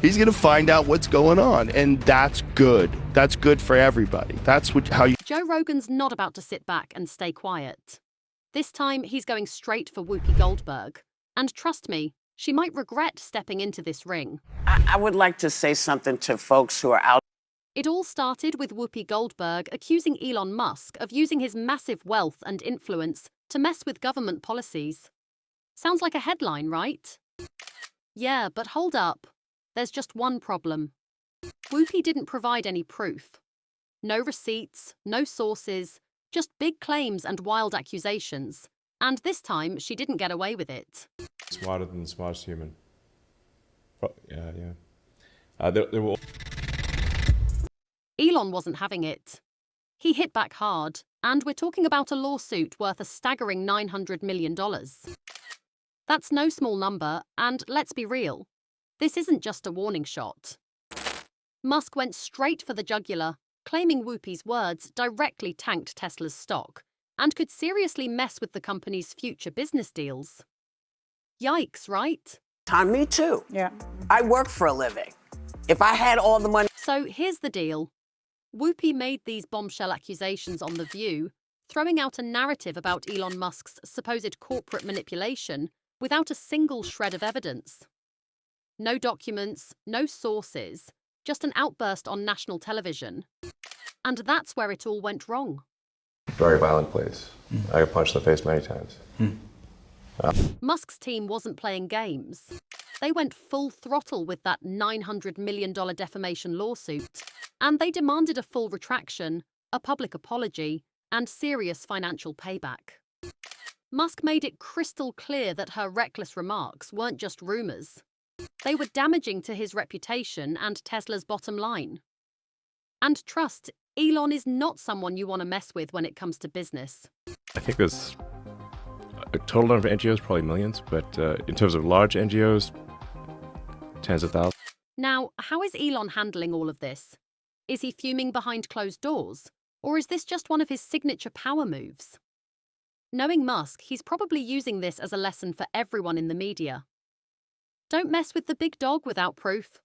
He's going to find out what's going on, and that's good. That's good for everybody. That's how you... Joe Rogan's not about to sit back and stay quiet. This time, he's going straight for Whoopi Goldberg. And trust me, she might regret stepping into this ring. I would like to say something to folks who are out. It all started with Whoopi Goldberg accusing Elon Musk of using his massive wealth and influence to mess with government policies. Sounds like a headline, right? Yeah, but hold up. There's just one problem. Whoopi didn't provide any proof. No receipts, no sources, just big claims and wild accusations. And this time, she didn't get away with it. Smarter than the smartest human. They were... Elon wasn't having it. He hit back hard, and we're talking about a lawsuit worth a staggering $900 million. That's no small number, and let's be real, this isn't just a warning shot. Musk went straight for the jugular, claiming Whoopi's words directly tanked Tesla's stock and could seriously mess with the company's future business deals. Yikes, right? Me too. Yeah. I work for a living. If I had all the money... So here's the deal. Whoopi made these bombshell accusations on The View, throwing out a narrative about Elon Musk's supposed corporate manipulation without a single shred of evidence. No documents, no sources, just an outburst on national television. And that's where it all went wrong. Very violent place. I got punched in the face many times. Musk's team wasn't playing games. They went full throttle with that $900 million defamation lawsuit, and they demanded a full retraction, a public apology, and serious financial payback. Musk made it crystal clear that her reckless remarks weren't just rumors. They were damaging to his reputation and Tesla's bottom line. And trust, Elon is not someone you want to mess with when it comes to business. I think there's a total number of NGOs, probably millions, but in terms of large NGOs, tens of thousands. Now, how is Elon handling all of this? Is he fuming behind closed doors? Or is this just one of his signature power moves? Knowing Musk, he's probably using this as a lesson for everyone in the media. Don't mess with the big dog without proof.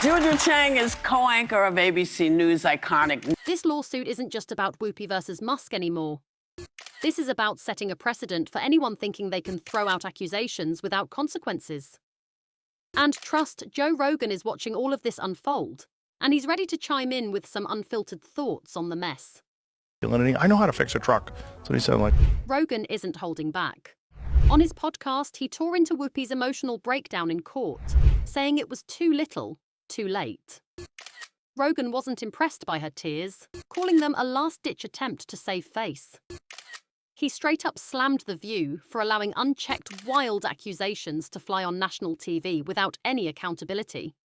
Juju Chang is co-anchor of ABC News iconic. This lawsuit isn't just about Whoopi versus Musk anymore. This is about setting a precedent for anyone thinking they can throw out accusations without consequences. And trust, Joe Rogan is watching all of this unfold, and he's ready to chime in with some unfiltered thoughts on the mess. I know how to fix a truck. That's what he said. Rogan isn't holding back. On his podcast, he tore into Whoopi's emotional breakdown in court, saying it was too little, too late. Rogan wasn't impressed by her tears, calling them a last-ditch attempt to save face. He straight up slammed The View for allowing unchecked wild accusations to fly on national TV without any accountability.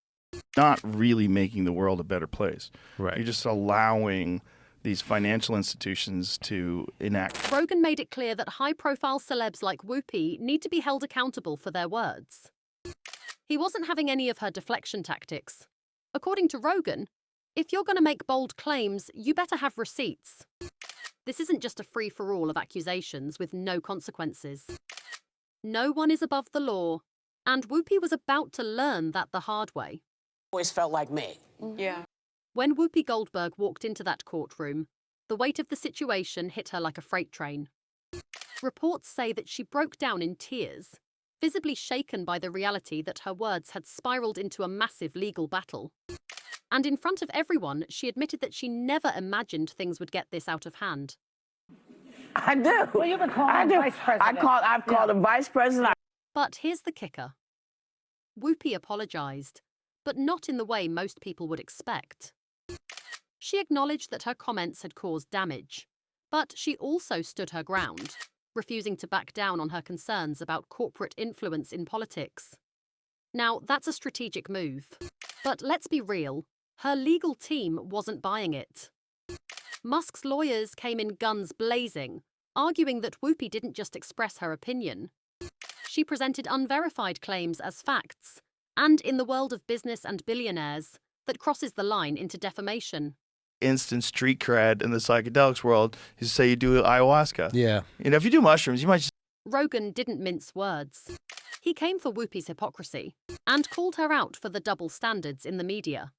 Not really making the world a better place. Right. You're just allowing these financial institutions to enact. Rogan made it clear that high-profile celebs like Whoopi need to be held accountable for their words. He wasn't having any of her deflection tactics. According to Rogan, if you're going to make bold claims, you better have receipts. This isn't just a free-for-all of accusations with no consequences. No one is above the law, and Whoopi was about to learn that the hard way. Always felt like me. Yeah. When Whoopi Goldberg walked into that courtroom, the weight of the situation hit her like a freight train. Reports say that she broke down in tears, visibly shaken by the reality that her words had spiraled into a massive legal battle. And in front of everyone, she admitted that she never imagined things would get this out of hand. I do. Well, you can call him vice president. I've called him vice president. But here's the kicker. Whoopi apologized, but not in the way most people would expect. She acknowledged that her comments had caused damage, but she also stood her ground, refusing to back down on her concerns about corporate influence in politics. Now, that's a strategic move, but let's be real, her legal team wasn't buying it. Musk's lawyers came in guns blazing, arguing that Whoopi didn't just express her opinion. She presented unverified claims as facts, and in the world of business and billionaires, that crosses the line into defamation. Instant street cred in the psychedelics world is to say you do ayahuasca. Yeah. You know, if you do mushrooms, you might just Rogan didn't mince words. He came for Whoopi's hypocrisy and called her out for the double standards in the media.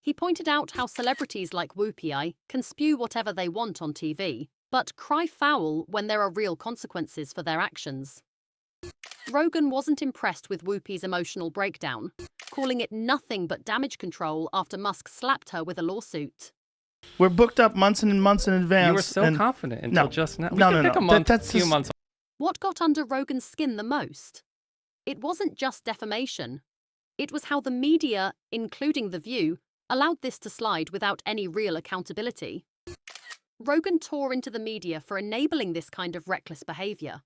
He pointed out how celebrities like Whoopi can spew whatever they want on TV, but cry foul when there are real consequences for their actions. Rogan wasn't impressed with Whoopi's emotional breakdown, calling it nothing but damage control after Musk slapped her with a lawsuit. We're booked up months and months in advance. You were so confident until just now. We could pick a month, few months. What got under Rogan's skin the most? It wasn't just defamation. It was how the media, including The View, allowed this to slide without any real accountability. Rogan tore into the media for enabling this kind of reckless behavior.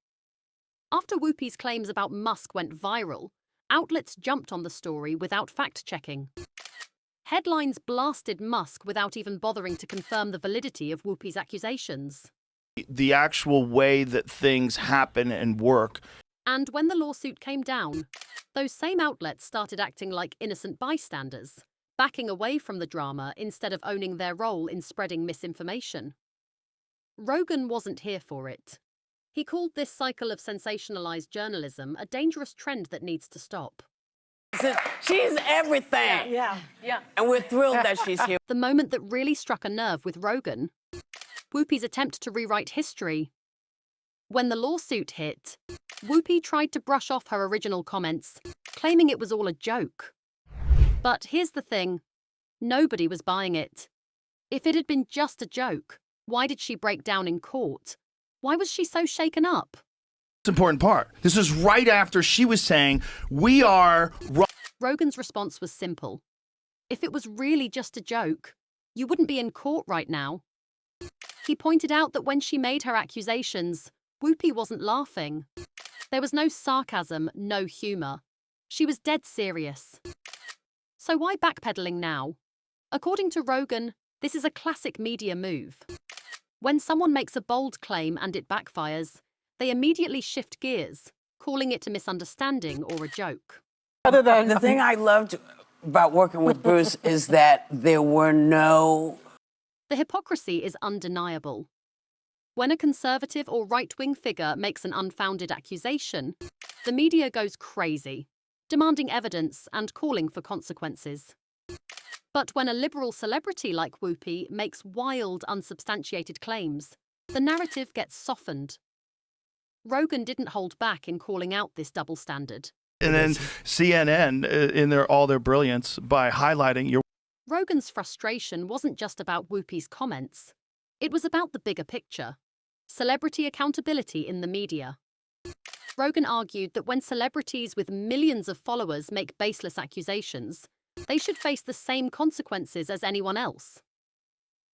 After Whoopi's claims about Musk went viral, outlets jumped on the story without fact-checking. Headlines blasted Musk without even bothering to confirm the validity of Whoopi's accusations. The actual way that things happen and work. And when the lawsuit came down, those same outlets started acting like innocent bystanders, backing away from the drama instead of owning their role in spreading misinformation. Rogan wasn't here for it. He called this cycle of sensationalized journalism a dangerous trend that needs to stop. She's everything. Yeah. And we're thrilled that she's here. The moment that really struck a nerve with Rogan, Whoopi's attempt to rewrite history. When the lawsuit hit, Whoopi tried to brush off her original comments, claiming it was all a joke. But here's the thing, nobody was buying it. If it had been just a joke, why did she break down in court? Why was she so shaken up? It's an important part. This is right after she was saying, we are... Rogan's response was simple. If it was really just a joke, you wouldn't be in court right now. He pointed out that when she made her accusations, Whoopi wasn't laughing. There was no sarcasm, no humor. She was dead serious. So why backpedaling now? According to Rogan, this is a classic media move. When someone makes a bold claim and it backfires, they immediately shift gears, calling it a misunderstanding or a joke. The thing I loved about working with Bruce is that there were no... The hypocrisy is undeniable. When a conservative or right-wing figure makes an unfounded accusation, the media goes crazy, demanding evidence and calling for consequences. But when a liberal celebrity like Whoopi makes wild, unsubstantiated claims, the narrative gets softened. Rogan didn't hold back in calling out this double standard. And then CNN, in all their brilliance, by highlighting your... Rogan's frustration wasn't just about Whoopi's comments. It was about the bigger picture. Celebrity accountability in the media. Rogan argued that when celebrities with millions of followers make baseless accusations, they should face the same consequences as anyone else.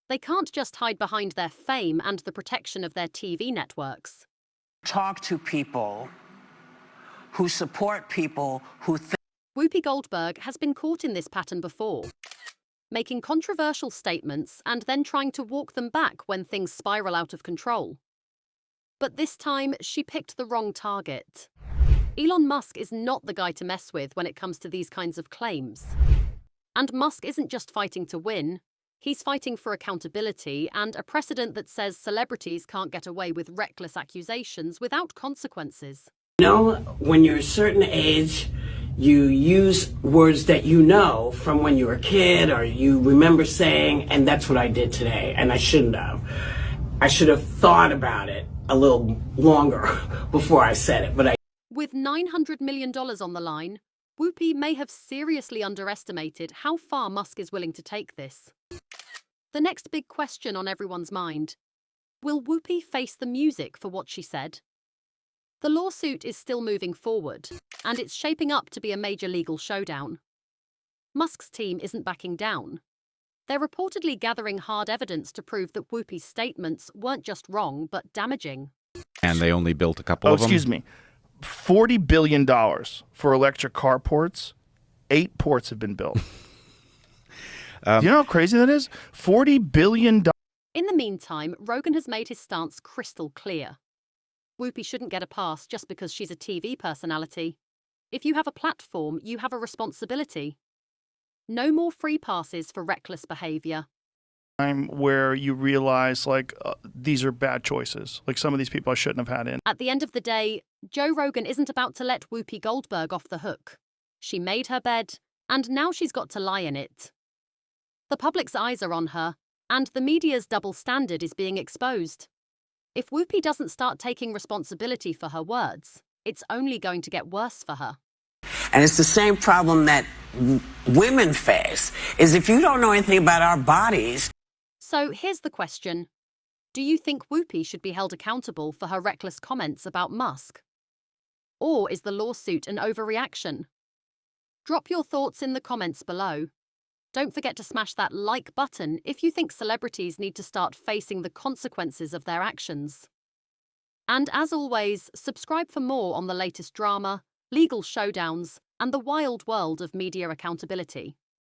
They can't just hide behind their fame and the protection of their TV networks. Talk to people who support people who think... Whoopi Goldberg has been caught in this pattern before, making controversial statements and then trying to walk them back when things spiral out of control. But this time, she picked the wrong target. Elon Musk is not the guy to mess with when it comes to these kinds of claims. And Musk isn't just fighting to win, he's fighting for accountability and a precedent that says celebrities can't get away with reckless accusations without consequences. You know, when you're a certain age, you use words that you know from when you were a kid or you remember saying, and that's what I did today, and I shouldn't have. I should have thought about it a little longer before I said it, but I... With $900 million on the line, Whoopi may have seriously underestimated how far Musk is willing to take this. The next big question on everyone's mind: will Whoopi face the music for what she said? The lawsuit is still moving forward, and it's shaping up to be a major legal showdown. Musk's team isn't backing down. They're reportedly gathering hard evidence to prove that Whoopi's statements weren't just wrong, but damaging. And they only built a couple of them? Excuse me. $40 billion for electric car ports. 8 ports have been built. You know how crazy that is? $40 billion. In the meantime, Rogan has made his stance crystal clear. Whoopi shouldn't get a pass just because she's a TV personality. If you have a platform, you have a responsibility. No more free passes for reckless behavior. time where you realize, like, these are bad choices. Like, some of these people I shouldn't have had in. At the end of the day, Joe Rogan isn't about to let Whoopi Goldberg off the hook. She made her bed, and now she's got to lie in it. The public's eyes are on her, and the media's double standard is being exposed. If Whoopi doesn't start taking responsibility for her words, it's only going to get worse for her. And it's the same problem that women face, is if you don't know anything about our bodies. So here's the question. Do you think Whoopi should be held accountable for her reckless comments about Musk? Or is the lawsuit an overreaction? Drop your thoughts in the comments below. Don't forget to smash that like button if you think celebrities need to start facing the consequences of their actions. And as always, subscribe for more on the latest drama, legal showdowns, and the wild world of media accountability.